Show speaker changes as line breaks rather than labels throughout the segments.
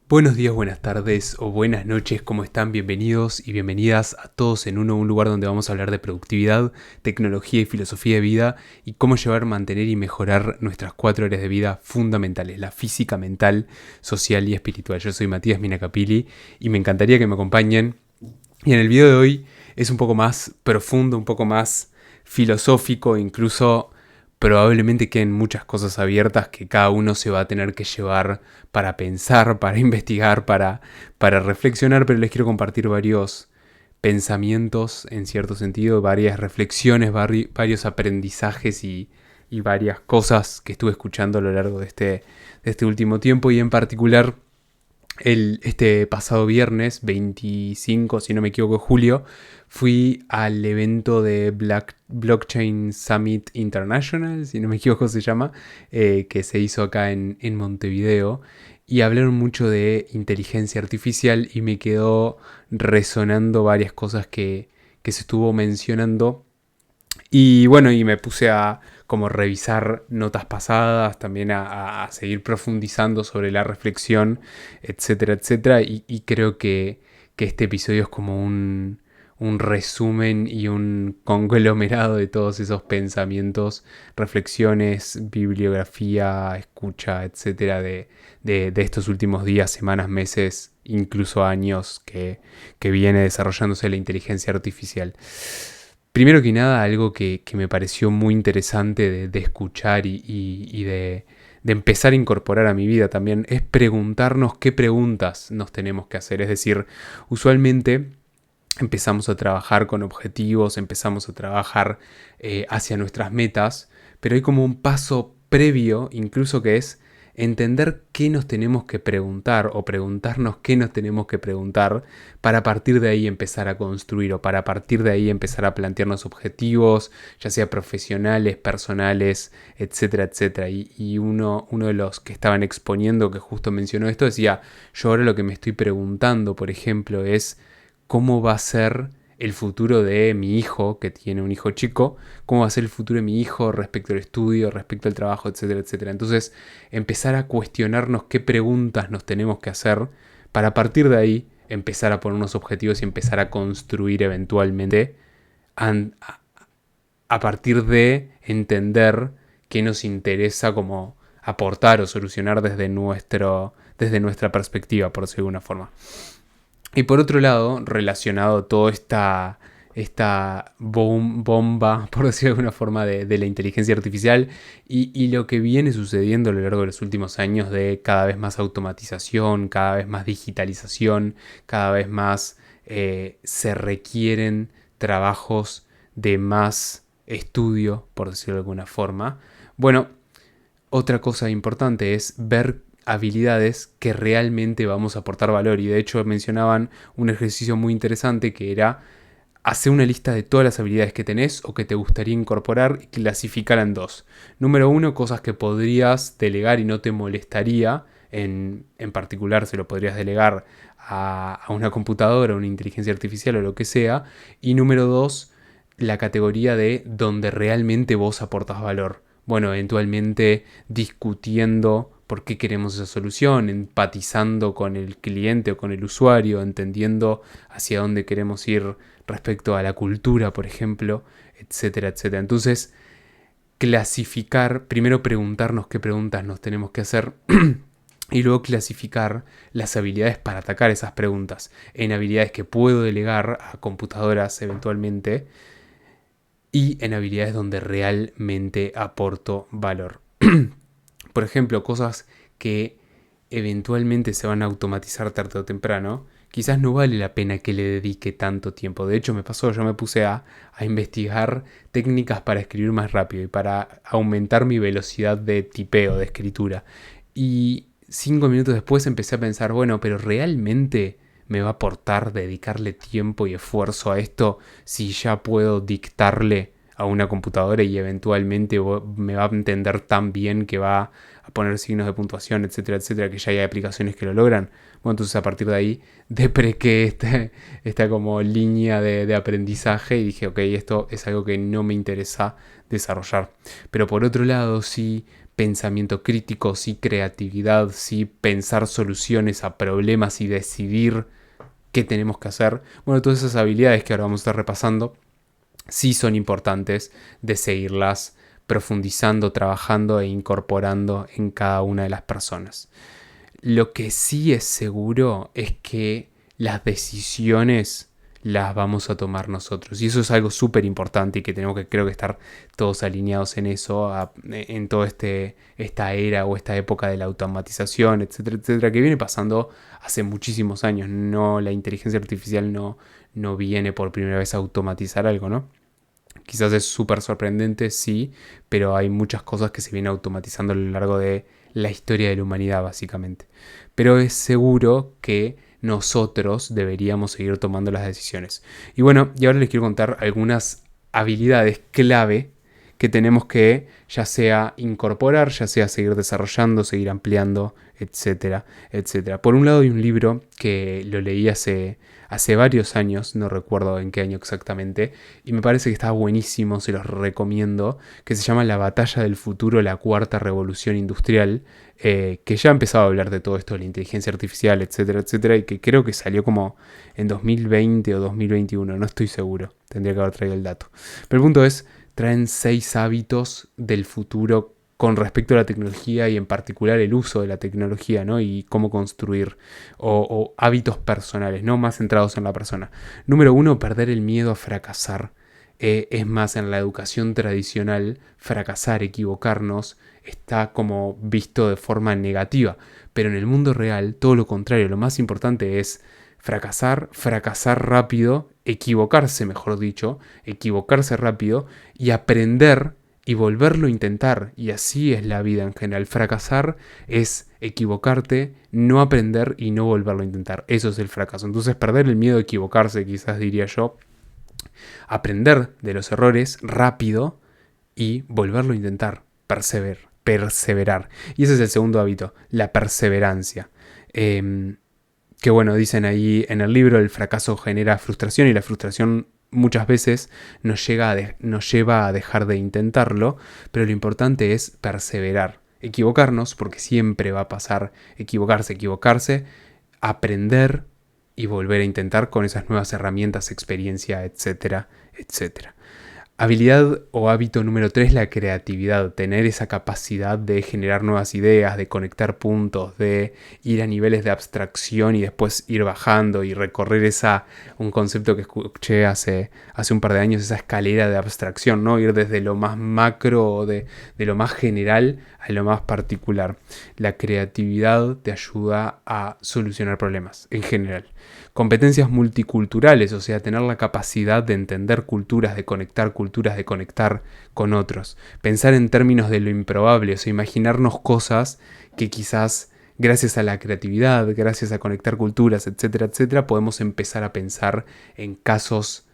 Buenos días, buenas tardes o buenas noches, ¿cómo están? Bienvenidos y bienvenidas a Todos en Uno, un lugar donde vamos a hablar de productividad, tecnología y filosofía de vida y cómo llevar, mantener y mejorar nuestras 4 áreas de vida fundamentales, la física, mental, social y espiritual. Yo soy Matías Minacapili y me encantaría que me acompañen. Y en el video de hoy es un poco más profundo, un poco más filosófico, incluso probablemente queden muchas cosas abiertas que cada uno se va a tener que llevar para pensar, para investigar, para reflexionar, pero les quiero compartir varios pensamientos en cierto sentido, varias reflexiones, varios aprendizajes y varias cosas que estuve escuchando a lo largo de este último tiempo y en particular este pasado viernes 25, si no me equivoco, de julio, fui al evento de Blockchain Summit International, si no me equivoco se llama, que se hizo acá en Montevideo. Y hablaron mucho de inteligencia artificial y me quedó resonando varias cosas que se estuvo mencionando. Y bueno, y me puse a como revisar notas pasadas, también a seguir profundizando sobre la reflexión, etcétera, etcétera. Y creo que este episodio es como un resumen y un conglomerado de todos esos pensamientos, reflexiones, bibliografía, escucha, etcétera, de estos últimos días, semanas, meses, incluso años que viene desarrollándose la inteligencia artificial. Primero que nada, algo que me pareció muy interesante de escuchar y de empezar a incorporar a mi vida también es preguntarnos qué preguntas nos tenemos que hacer. Es decir, usualmente empezamos a trabajar con objetivos, empezamos a trabajar hacia nuestras metas, pero hay como un paso previo, incluso que es entender qué nos tenemos que preguntar o preguntarnos qué nos tenemos que preguntar para a partir de ahí empezar a construir o para a partir de ahí empezar a plantearnos objetivos, ya sea profesionales, personales, etcétera, etcétera. Y uno de los que estaban exponiendo que justo mencionó esto decía, yo ahora lo que me estoy preguntando, por ejemplo, es cómo va a ser el futuro de mi hijo, que tiene un hijo chico, cómo va a ser el futuro de mi hijo respecto al estudio, respecto al trabajo, etcétera, etcétera. Entonces, empezar a cuestionarnos qué preguntas nos tenemos que hacer para a partir de ahí empezar a poner unos objetivos y empezar a construir eventualmente a partir de entender qué nos interesa como aportar o solucionar desde nuestra perspectiva, por decirlo de alguna forma. Y por otro lado, relacionado a toda esta bomba, por decirlo de alguna forma, de la inteligencia artificial y lo que viene sucediendo a lo largo de los últimos años de cada vez más automatización, cada vez más digitalización, cada vez más se requieren trabajos de más estudio, por decirlo de alguna forma. Bueno, otra cosa importante es ver habilidades que realmente vamos a aportar valor y de hecho mencionaban un ejercicio muy interesante que era hacer una lista de todas las habilidades que tenés o que te gustaría incorporar y clasificarla en dos. Número uno, cosas que podrías delegar y no te molestaría. En particular se lo podrías delegar a una computadora, a una inteligencia artificial o lo que sea. Y número dos, la categoría de donde realmente vos aportas valor. Bueno, eventualmente discutiendo por qué queremos esa solución, empatizando con el cliente o con el usuario, entendiendo hacia dónde queremos ir respecto a la cultura, por ejemplo, etcétera, etcétera. Entonces, clasificar, primero preguntarnos qué preguntas nos tenemos que hacer y luego clasificar las habilidades para atacar esas preguntas en habilidades que puedo delegar a computadoras eventualmente y en habilidades donde realmente aporto valor. Por ejemplo, cosas que eventualmente se van a automatizar tarde o temprano, quizás no vale la pena que le dedique tanto tiempo. De hecho, me pasó, yo me puse a investigar técnicas para escribir más rápido y para aumentar mi velocidad de tipeo, de escritura. Y 5 minutos después empecé a pensar, bueno, pero realmente me va a aportar dedicarle tiempo y esfuerzo a esto si ya puedo dictarle a una computadora y eventualmente me va a entender tan bien que va a poner signos de puntuación, etcétera, etcétera, que ya hay aplicaciones que lo logran. Bueno, entonces a partir de ahí deprequé esta como línea de aprendizaje y dije, ok, esto es algo que no me interesa desarrollar. Pero por otro lado, sí pensamiento crítico, sí creatividad, sí pensar soluciones a problemas y decidir qué tenemos que hacer. Bueno, todas esas habilidades que ahora vamos a estar repasando sí son importantes de seguirlas profundizando, trabajando e incorporando en cada una de las personas. Lo que sí es seguro es que las decisiones las vamos a tomar nosotros. Y eso es algo súper importante y que tenemos que, creo que estar todos alineados en eso, en toda esta era o esta época de la automatización, etcétera, etcétera, que viene pasando hace muchísimos años. No, la inteligencia artificial no viene por primera vez a automatizar algo, ¿no? Quizás es súper sorprendente, sí, pero hay muchas cosas que se vienen automatizando a lo largo de la historia de la humanidad, básicamente. Pero es seguro que nosotros deberíamos seguir tomando las decisiones. Y bueno, y ahora les quiero contar algunas habilidades clave que tenemos que ya sea incorporar, ya sea seguir desarrollando, seguir ampliando, etcétera, etcétera. Por un lado hay un libro que lo leí hace varios años, no recuerdo en qué año exactamente, y me parece que está buenísimo, se los recomiendo, que se llama La batalla del futuro, la cuarta revolución industrial, que ya ha empezado a hablar de todo esto, de la inteligencia artificial, etcétera, etcétera, y que creo que salió como en 2020 o 2021, no estoy seguro, tendría que haber traído el dato. Pero el punto es, traen 6 hábitos del futuro con respecto a la tecnología y en particular el uso de la tecnología, ¿no? Y cómo construir, o hábitos personales, ¿no? Más centrados en la persona. Número 1, perder el miedo a fracasar. Es más, en la educación tradicional, fracasar, equivocarnos, está como visto de forma negativa. Pero en el mundo real, todo lo contrario, lo más importante es fracasar, fracasar rápido, equivocarse, mejor dicho, equivocarse rápido y aprender y volverlo a intentar. Y así es la vida en general. Fracasar es equivocarte, no aprender y no volverlo a intentar. Eso es el fracaso. Entonces perder el miedo a equivocarse, quizás diría yo, aprender de los errores rápido y volverlo a intentar, perseverar. Y ese es el segundo hábito, la perseverancia. Que bueno, dicen ahí en el libro, el fracaso genera frustración y la frustración muchas veces nos lleva a dejar de intentarlo, pero lo importante es perseverar, equivocarnos, porque siempre va a pasar equivocarse, aprender y volver a intentar con esas nuevas herramientas, experiencia, etcétera, etcétera. Habilidad o hábito número 3, la creatividad. Tener esa capacidad de generar nuevas ideas, de conectar puntos, de ir a niveles de abstracción y después ir bajando y recorrer un concepto que escuché hace un par de años, esa escalera de abstracción, ¿no? Ir desde lo más macro, de lo más general a lo más particular. La creatividad te ayuda a solucionar problemas en general. Competencias multiculturales, o sea, tener la capacidad de entender culturas, de conectar con otros. Pensar en términos de lo improbable, o sea, imaginarnos cosas que quizás gracias a la creatividad, gracias a conectar culturas, etcétera, etcétera, podemos empezar a pensar en casos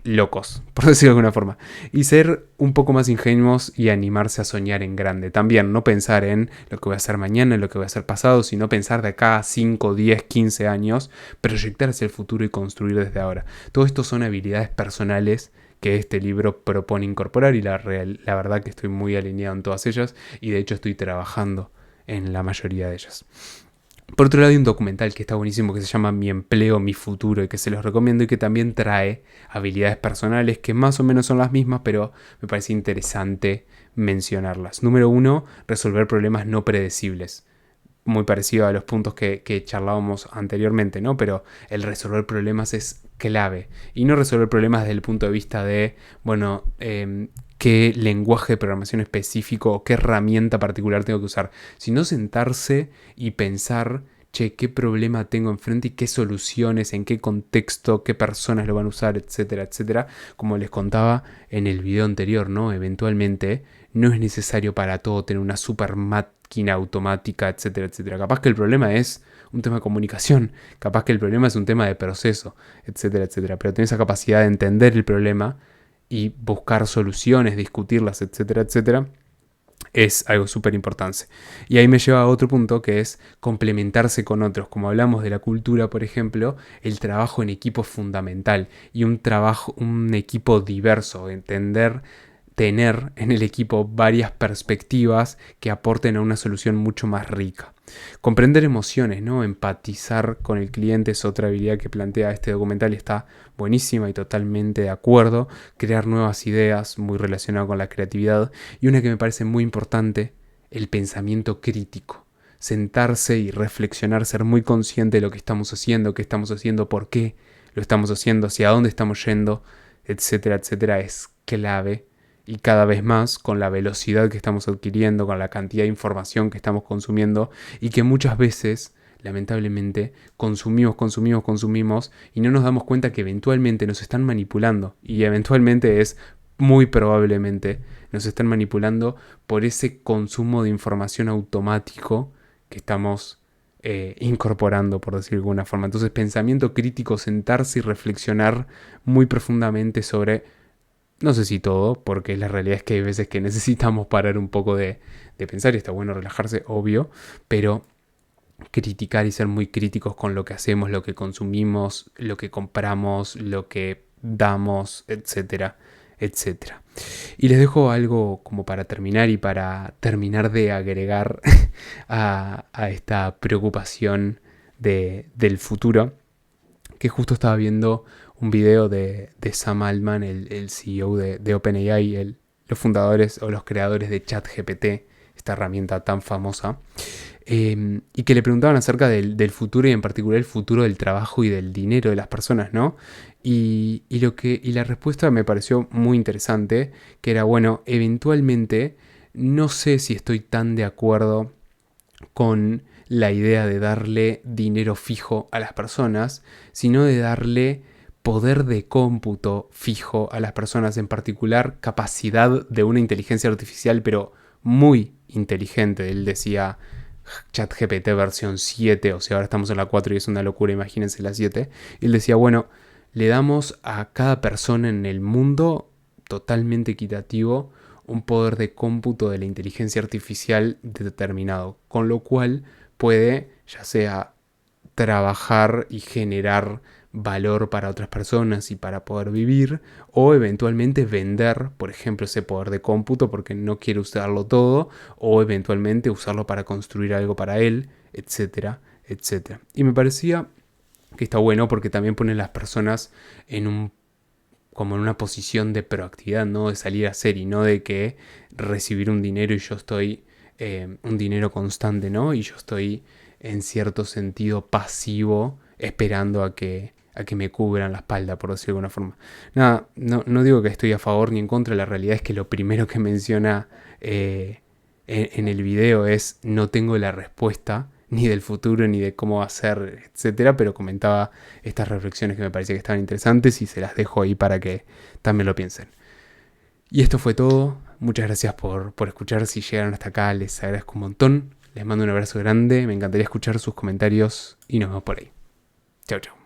locos, por decirlo de alguna forma. Y ser un poco más ingenuos y animarse a soñar en grande. También no pensar en lo que voy a hacer mañana, en lo que voy a hacer pasado, sino pensar de acá a 5, 10, 15 años, proyectar hacia el futuro y construir desde ahora. Todo esto son habilidades personales que este libro propone incorporar y la verdad que estoy muy alineado en todas ellas y de hecho estoy trabajando en la mayoría de ellas. Por otro lado hay un documental que está buenísimo que se llama Mi empleo, mi futuro y que se los recomiendo y que también trae habilidades personales que más o menos son las mismas, pero me parece interesante mencionarlas. Número 1, resolver problemas no predecibles. Muy parecido a los puntos que charlábamos anteriormente, ¿no? Pero el resolver problemas es clave. Y no resolver problemas desde el punto de vista de, bueno, qué lenguaje de programación específico o qué herramienta particular tengo que usar, sino sentarse y pensar, che, qué problema tengo enfrente y qué soluciones, en qué contexto, qué personas lo van a usar, etcétera, etcétera. Como les contaba en el video anterior, ¿no? Eventualmente no es necesario para todo tener una super máquina automática, etcétera, etcétera. Capaz que el problema es un tema de comunicación, capaz que el problema es un tema de proceso, etcétera, etcétera. Pero tener esa capacidad de entender el problema y buscar soluciones, discutirlas, etcétera, etcétera, es algo súper importante. Y ahí me lleva a otro punto que es complementarse con otros. Como hablamos de la cultura, por ejemplo, el trabajo en equipo es fundamental y un equipo diverso, entender tener en el equipo varias perspectivas que aporten a una solución mucho más rica. Comprender emociones, ¿no? Empatizar con el cliente es otra habilidad que plantea este documental y está buenísima y totalmente de acuerdo. Crear nuevas ideas muy relacionadas con la creatividad. Y una que me parece muy importante, el pensamiento crítico. Sentarse y reflexionar, ser muy consciente de lo que estamos haciendo, qué estamos haciendo, por qué lo estamos haciendo, hacia dónde estamos yendo, etcétera, etcétera, es clave. Y cada vez más con la velocidad que estamos adquiriendo, con la cantidad de información que estamos consumiendo y que muchas veces, lamentablemente, consumimos y no nos damos cuenta que eventualmente nos están manipulando. Y eventualmente es muy probablemente nos están manipulando por ese consumo de información automático que estamos incorporando, por decirlo de alguna forma. Entonces, pensamiento crítico, sentarse y reflexionar muy profundamente sobre, no sé si todo, porque la realidad es que hay veces que necesitamos parar un poco de pensar y está bueno relajarse, obvio, pero criticar y ser muy críticos con lo que hacemos, lo que consumimos, lo que compramos, lo que damos, etcétera, etcétera. Y les dejo algo como para terminar y para terminar de agregar a esta preocupación del futuro, que justo estaba viendo un video de Sam Altman, el CEO de OpenAI, los fundadores o los creadores de ChatGPT, esta herramienta tan famosa, y que le preguntaban acerca del futuro y en particular el futuro del trabajo y del dinero de las personas, ¿no? Y la respuesta me pareció muy interesante, que era, bueno, eventualmente no sé si estoy tan de acuerdo con la idea de darle dinero fijo a las personas, sino de darle poder de cómputo fijo a las personas, en particular capacidad de una inteligencia artificial, pero muy inteligente. Él decía ChatGPT versión 7, o sea, ahora estamos en la 4 y es una locura, imagínense la 7. Y él decía, bueno, le damos a cada persona en el mundo totalmente equitativo un poder de cómputo de la inteligencia artificial determinado, con lo cual puede ya sea trabajar y generar valor para otras personas y para poder vivir, o eventualmente vender, por ejemplo, ese poder de cómputo porque no quiere usarlo todo, o eventualmente usarlo para construir algo para él, etcétera, etcétera. Y me parecía que está bueno porque también pone a las personas como en una posición de proactividad, ¿no? De salir a hacer y no de que recibir un dinero y yo estoy, un dinero constante, ¿no? Y yo estoy en cierto sentido pasivo esperando a que me cubran la espalda, por decirlo de alguna forma. Nada, no digo que estoy a favor ni en contra, la realidad es que lo primero que menciona en el video es no tengo la respuesta ni del futuro, ni de cómo va a ser, etcétera, pero comentaba estas reflexiones que me parecía que estaban interesantes y se las dejo ahí para que también lo piensen. Y esto fue todo. Muchas gracias por escuchar. Si llegaron hasta acá, les agradezco un montón. Les mando un abrazo grande. Me encantaría escuchar sus comentarios y nos vemos por ahí. Chau, chau.